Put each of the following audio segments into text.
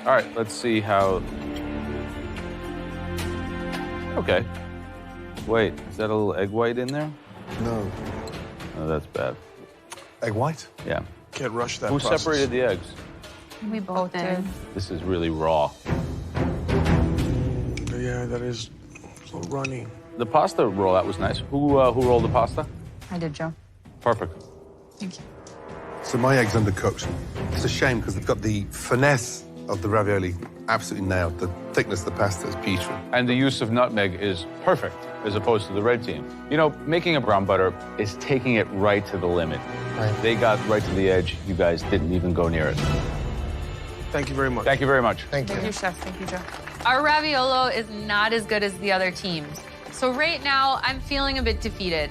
All right, let's see how... Okay. Wait, is that a little egg white in there? No. Oh, that's bad. Egg white? Yeah. Can't rush that Who process. separated the eggs? We both did. This is really raw. Yeah, that is so runny. The pasta roll, that was nice. Who rolled the pasta? I did, Joe. Perfect. Thank you. So my egg's undercooked. It's a shame because they've got the finesse of the ravioli absolutely nailed. The thickness of the pasta is beautiful. And the use of nutmeg is perfect, as opposed to the red team. You know, making a brown butter is taking it right to the limit. Right. They got right to the edge. You guys didn't even go near it. Thank you very much. Thank you very much. Thank you. Thank you, Chef. Thank you, Joe. Our raviolo is not as good as the other teams. So right now, I'm feeling a bit defeated.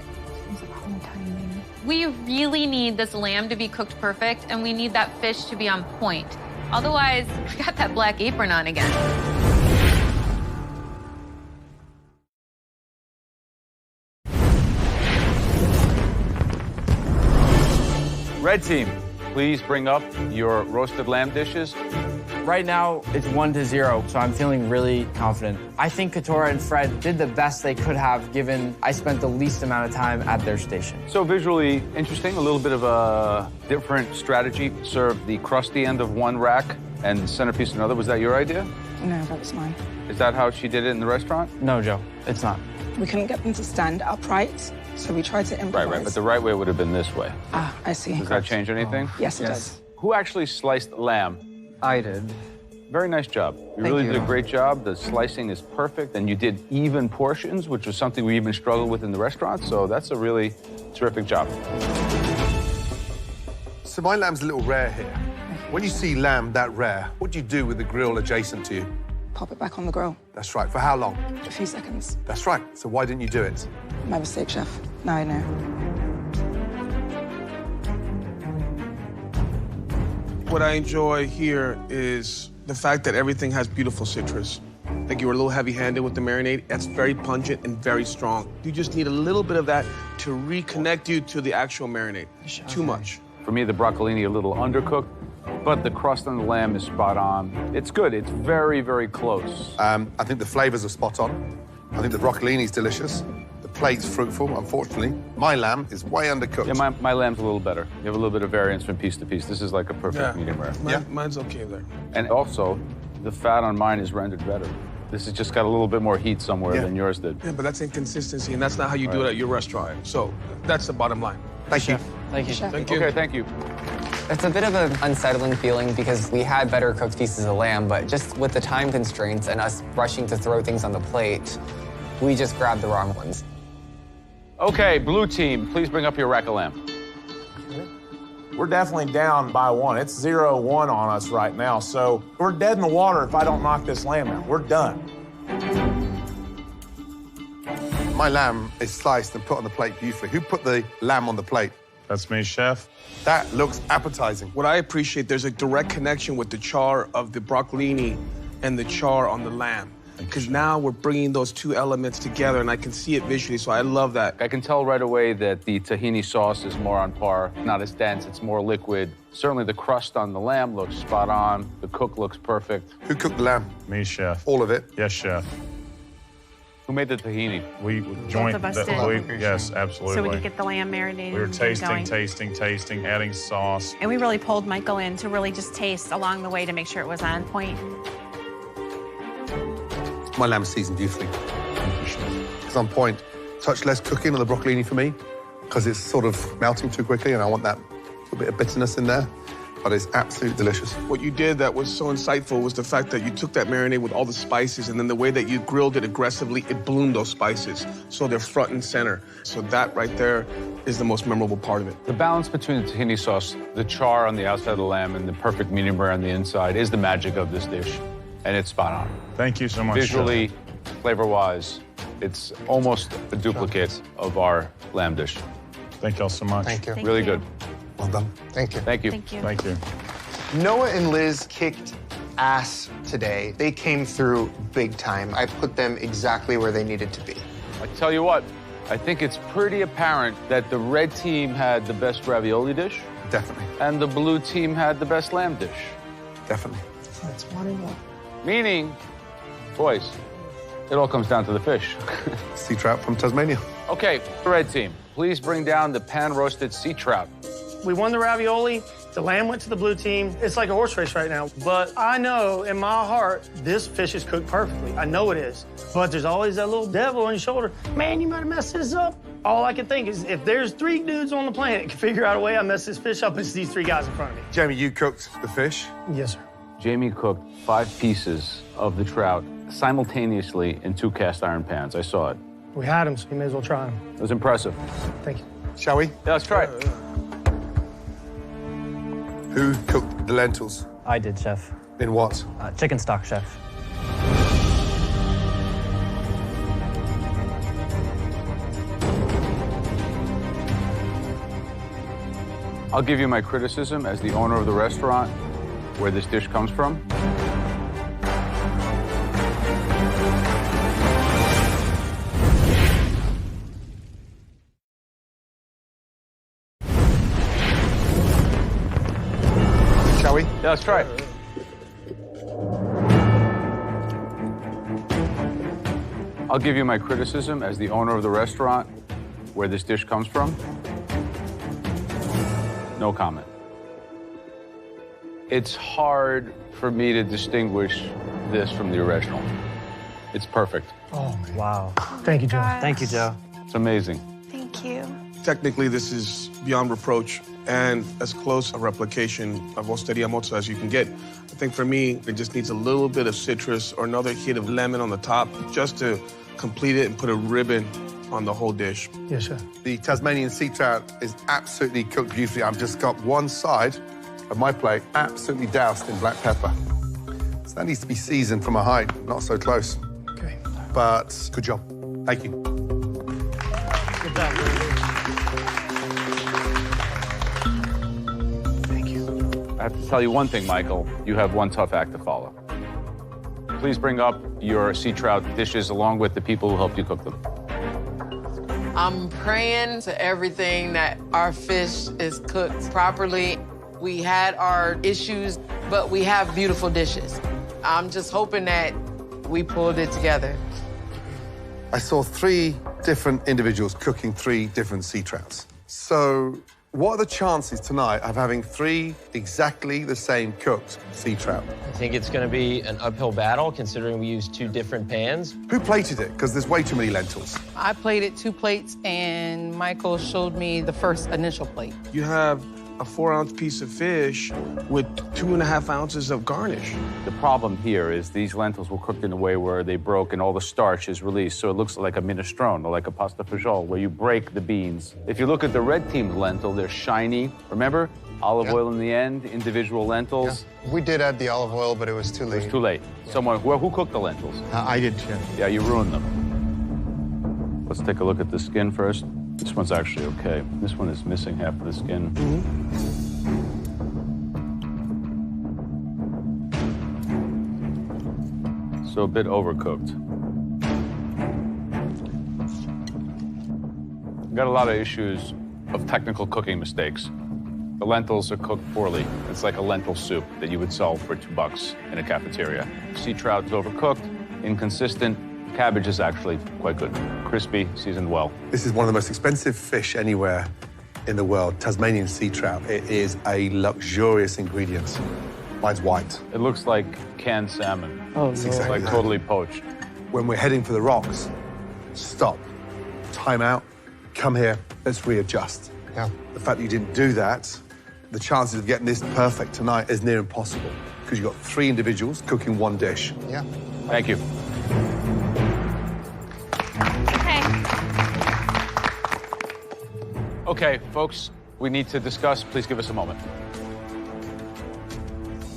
We really need this lamb to be cooked perfect, and we need that fish to be on point. Otherwise, we got that black apron on again. Red team, please bring up your roasted lamb dishes. Right now, it's 1-0, so I'm feeling really confident. I think Katora and Fred did the best they could have, given I spent the least amount of time at their station. So visually interesting, a little bit of a different strategy. Serve the crusty end of one rack and the centerpiece another. Was that your idea? No, that was mine. Is that how she did it in the restaurant? No, Joe, it's not. We couldn't get them to stand upright, so we tried to improvise. Right, but the right way would have been this way. Ah, I see. Does that change anything? Yes, it does. Who actually sliced lamb? I did. Very nice job. You Thank really you. did a great job. The slicing is perfect, and you did even portions, which was something we even struggled with in the restaurant, so that's a really terrific job. So my lamb's a little rare here. When you see lamb that rare, what do you do with the grill adjacent to you? Pop it back on the grill. That's right. For how long? A few seconds. That's right. So why didn't you do it? My mistake, Chef. Now I know. What I enjoy here is the fact that everything has beautiful citrus. Like you were a little heavy-handed with the marinade. That's very pungent and very strong. You just need a little bit of that to reconnect you to the actual marinade. Too much. For me, the broccolini a little undercooked, but the crust on the lamb is spot on. It's good. It's very, very close. I think the flavors are spot on. I think the broccolini is delicious. The plate's fruitful, unfortunately. My lamb is way undercooked. Yeah, my lamb's a little better. You have a little bit of variance from piece to piece. This is like a perfect medium rare. Mine's okay there. And also, the fat on mine is rendered better. This has just got a little bit more heat somewhere than yours did. Yeah, but that's inconsistency, and that's not how you do it at your restaurant. So that's the bottom line. Thank you. Thank you. Chef. Thank you. Okay, thank you. It's a bit of an unsettling feeling because we had better cooked pieces of lamb, but just with the time constraints and us rushing to throw things on the plate, we just grabbed the wrong ones. Okay, blue team, please bring up your rack of lamb. We're definitely down by 1. It's 0-1 on us right now, so we're dead in the water if I don't knock this lamb out. We're done. My lamb is sliced and put on the plate beautifully. Who put the lamb on the plate? That's me, Chef. That looks appetizing. What I appreciate, there's a direct connection with the char of the broccolini and the char on the lamb. Because now we're bringing those two elements together, and I can see it visually, so I love that. I can tell right away that the tahini sauce is more on par, not as dense, it's more liquid. Certainly the crust on the lamb looks spot on. The cook looks perfect. Who cooked the lamb? Me, Chef. All of it? Yes, Chef. Who made the tahini? We joined of us the did. yes, absolutely. So we could get the lamb marinated. We were and get it tasting, going. adding sauce. And we really pulled Michael in to really just taste along the way to make sure it was on point. My lamb's seasoned beautifully. It's on point. Touch less cooking on the broccolini for me, because it's sort of melting too quickly, and I want that little bit of bitterness in there. But it's absolutely delicious. What you did that was so insightful was the fact that you took that marinade with all the spices, and then the way that you grilled it aggressively, it bloomed those spices. So they're front and center. So that right there is the most memorable part of it. The balance between the tahini sauce, the char on the outside of the lamb, and the perfect medium rare on the inside is the magic of this dish. And it's spot on. Thank you so much, Visually, flavor-wise, it's almost a duplicate of our lamb dish. Thank y'all so much. Thank you. Really good. Well done. Thank you. Thank you. Thank you. Thank you. Noah and Liz kicked ass today. They came through big time. I put them exactly where they needed to be. I tell you what, I think it's pretty apparent that the red team had the best ravioli dish Definitely. and the blue team had the best lamb dish. Definitely. That's 1-1. Meaning, boys, it all comes down to the fish. Sea trout from Tasmania. Okay, the red team, please bring down the pan-roasted sea trout. We won the ravioli. The lamb went to the blue team. It's like a horse race right now. But I know in my heart, this fish is cooked perfectly. I know it is. But there's always that little devil on your shoulder. Man, you might have messed this up. All I can think is if there's 3 dudes on the planet that can figure out a way I messed this fish up, it's these 3 guys in front of me. Jamie, you cooked the fish? Yes, sir. Jamie cooked 5 pieces of the trout simultaneously in 2 cast iron pans. I saw it. We had them, so you may as well try them. It was impressive. Thank you. Shall we? Yeah, let's try it. Who cooked the lentils? I did, Chef. In what? Chicken stock, Chef. I'll give you my criticism as the owner of the restaurant where this dish comes from. Shall we? Yeah, let's try it. I'll give you my criticism as the owner of the restaurant where this dish comes from. No comment. It's hard for me to distinguish this from the original. It's perfect. Oh, man. Wow. Thank you, Joe. Thank you, Joe. It's amazing. Thank you. Technically, this is beyond reproach and as close a replication of osteria mozza as you can get. I think for me, it just needs a little bit of citrus or another hit of lemon on the top just to complete it and put a ribbon on the whole dish. Yes, sir. The Tasmanian sea trout is absolutely cooked beautifully. I've just got one side of my plate absolutely doused in black pepper. So that needs to be seasoned from a height, not so close. Okay. But good job. Thank you. Good job. Thank you. I have to tell you one thing, Michael. You have one tough act to follow. Please bring up your sea trout dishes along with the people who helped you cook them. I'm praying to everything that our fish is cooked properly. We had our issues, but we have beautiful dishes. I'm just hoping that we pulled it together. I saw 3 different individuals cooking 3 different sea trouts. So what are the chances tonight of having 3 exactly the same cooked sea trout? I think it's going to be an uphill battle, considering we used 2 different pans. Who plated it? Because there's way too many lentils. I plated 2 plates, and Michael showed me the first initial plate. You have a 4-ounce piece of fish with 2.5 ounces of garnish. The problem here is these lentils were cooked in a way where they broke and all the starch is released, so it looks like a minestrone or like a pasta fagioli, where you break the beans. If you look at the red team's lentil, they're shiny. Remember? Olive oil in the end, individual lentils. Yeah. We did add the olive oil, but it was too late. It was too late. Yeah. Someone, who cooked the lentils? I did, Chef. Yeah, you ruined them. Let's take a look at the skin first. This one's actually okay. This one is missing half of the skin. So a bit overcooked. Got a lot of issues of technical cooking mistakes. The lentils are cooked poorly. It's like a lentil soup that you would sell for $2 in a cafeteria. Sea trout is overcooked, inconsistent. Cabbage is actually quite good. Crispy, seasoned well. This is one of the most expensive fish anywhere in the world, Tasmanian sea trout. It is a luxurious ingredient. Mine's white. It looks like canned salmon. Oh, It's exactly like that. totally poached. When we're heading for the rocks, stop, time out, come here, let's readjust. Yeah. The fact that you didn't do that, the chances of getting this perfect tonight is near impossible because you've got 3 individuals cooking 1 dish. Yeah. Thank you. Okay, folks, we need to discuss. Please give us a moment.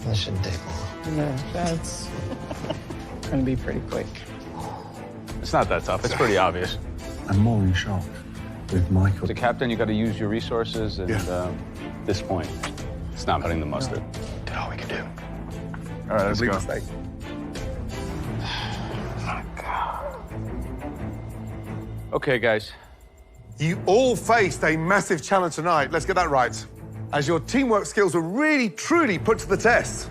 That shouldn't take long. No, that's going to be pretty quick. It's not that tough. It's pretty obvious. I'm more in shock with Michael. As a captain, you got to use your resources, and at this point, it's not putting the mustard. Did all we could do. All right, let's go. Mistake. Okay, guys. You all faced a massive challenge tonight. Let's get that right. As your teamwork skills were really, truly put to the test.